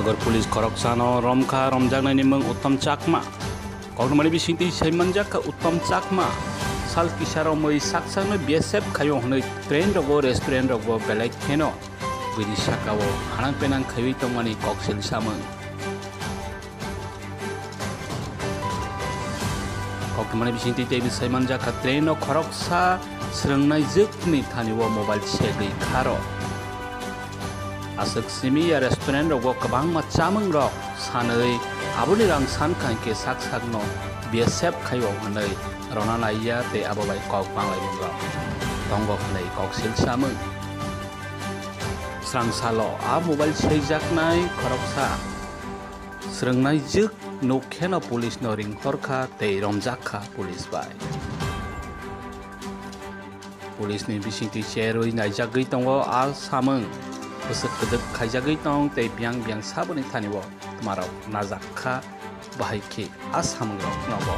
नगर police खरगसानो रमखा रमजानायनि मुं उत्तम चाकमा कौटमानि बिसिंति सैमानजाखा उत्तम चाकमा साल किसाराव मै साकसानो बीएसएफ खायो हनै ट्रेन रगो रेस्टुरेंट रगो बेलेग खेनो बिदि साकाव हानां पेनां खायो तंमानि कक्सिल सामों कौटमानि बिसिंति तेबि सैमानजाखा ट्रेन खरगसा स्रंनाय जोकनि थानिव मोबाइल सेगै खारो आसक सिमी या रेस्टुरेंट रगो कबां चामों रक सानै आबुनि रां सानखांके साक साकनो बीएसएफ खायो हनै रना नाइया ते आबाबाय कक बांलायदों रक दंग हनै कक्सिल सामों स्रांसालो आ मोबाइल सैजाकनाय खरगसा स्रंनाय जोक नौखेनो पुलिस नो रिंहरखा ते रमजाखा पुलिस बाय पुलिस नि बिसिंति चेरुई नायजागै दंग आ सामों गोसो कदक खायजागै दं ते बियां बियां साबोनि थानिव तुमाराव नाजाखा बाहायखि आ सामों नब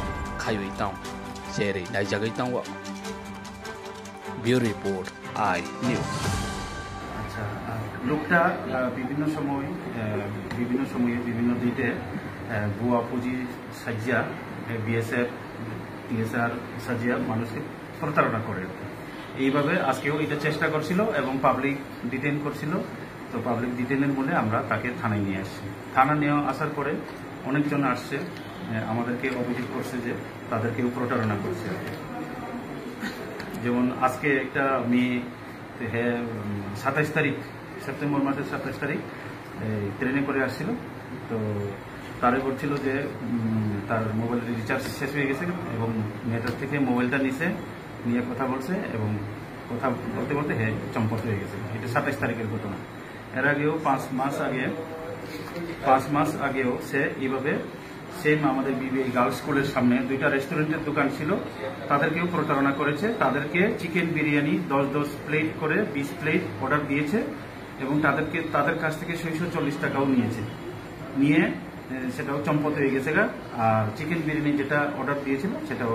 खायै दं जेरै नायजागै दं ब्यूरो रिपोर्ट आई निউজ। আচ্ছা, লোকটা বিভিন্ন সময়ে বিভিন্ন দিকে ভুয়া পুঁজি সাজিয়া বিএসএফ টিএসআর সাজিয়া মানুষকে প্রতারণা করে এইভাবে আজকেও এটা চেষ্টা করছিল এবং পাবলিক ডিটেইন করছিল। তো পাবলিক ডিটেইনের বলে আমরা তাকে থানায় নিয়ে আসছি। থানা নিয়ে আসার পরে অনেকজন আসছে, আমাদেরকে অভিযোগ করছে যে তাদেরকেও প্রতারণা করছে। যেমন আজকে একটা মেয়ে 27 তারিখ সেপ্টেম্বর মাসের 27 তারিখ ট্রেনে করে আসছিল। তো তারে বলছিল যে তার মোবাইলের রিচার্জ শেষ হয়ে গেছে এবং নেটওয়ার্ক থেকে মোবাইলটা নিয়ে কথা বলছে এবং কথা বলতে বলতে চম্পট হয়ে গেছে। এটা 27 তারিখের ঘটনা। এর আগেও 5 মাস আগেও সে এইভাবে সেম আমাদের বিবিআই গার্লস স্কুলের সামনে 2টা রেস্টুরেন্টের দোকান ছিল, তাদেরকেও প্রতারণা করেছে। তাদেরকে চিকেন বিরিয়ানি 10 প্লেট করে 20 প্লেট অর্ডার দিয়েছে এবং তাদের কাছ থেকে 640 টাকাও নিয়ে সেটাও চম্পট হয়ে গেছে গা। আর চিকেন বিরিয়ানি যেটা অর্ডার দিয়েছিল সেটাও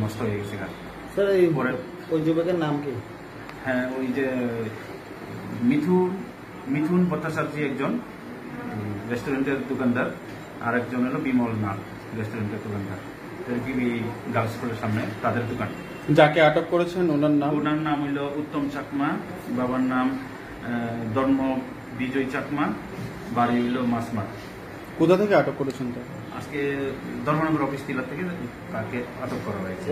নষ্ট হয়ে গেছে গা। স্যার ওই যুবকের নাম কি? হ্যাঁ, ওই যে মিথুন ভট্টাচার্য একজন রেস্টুরেন্টের দোকানদার, আর একজন হলো বিমল নাথ রেস্টুরেন্টের দোকানদার। বিবিআই গার্লস স্কুলের সামনে তাদের দোকান। যাকে আটক করেছেন ওনার নাম হইল উত্তম চাকমা, বাবার নাম ধর্ম বিজয় চাকমা, বাড়ি হইল মাসমার। কোথা থেকে আটক করেছেন? আজকে ধর্মনগর অফিস টিলা থেকে তাকে আটক করা হয়েছে।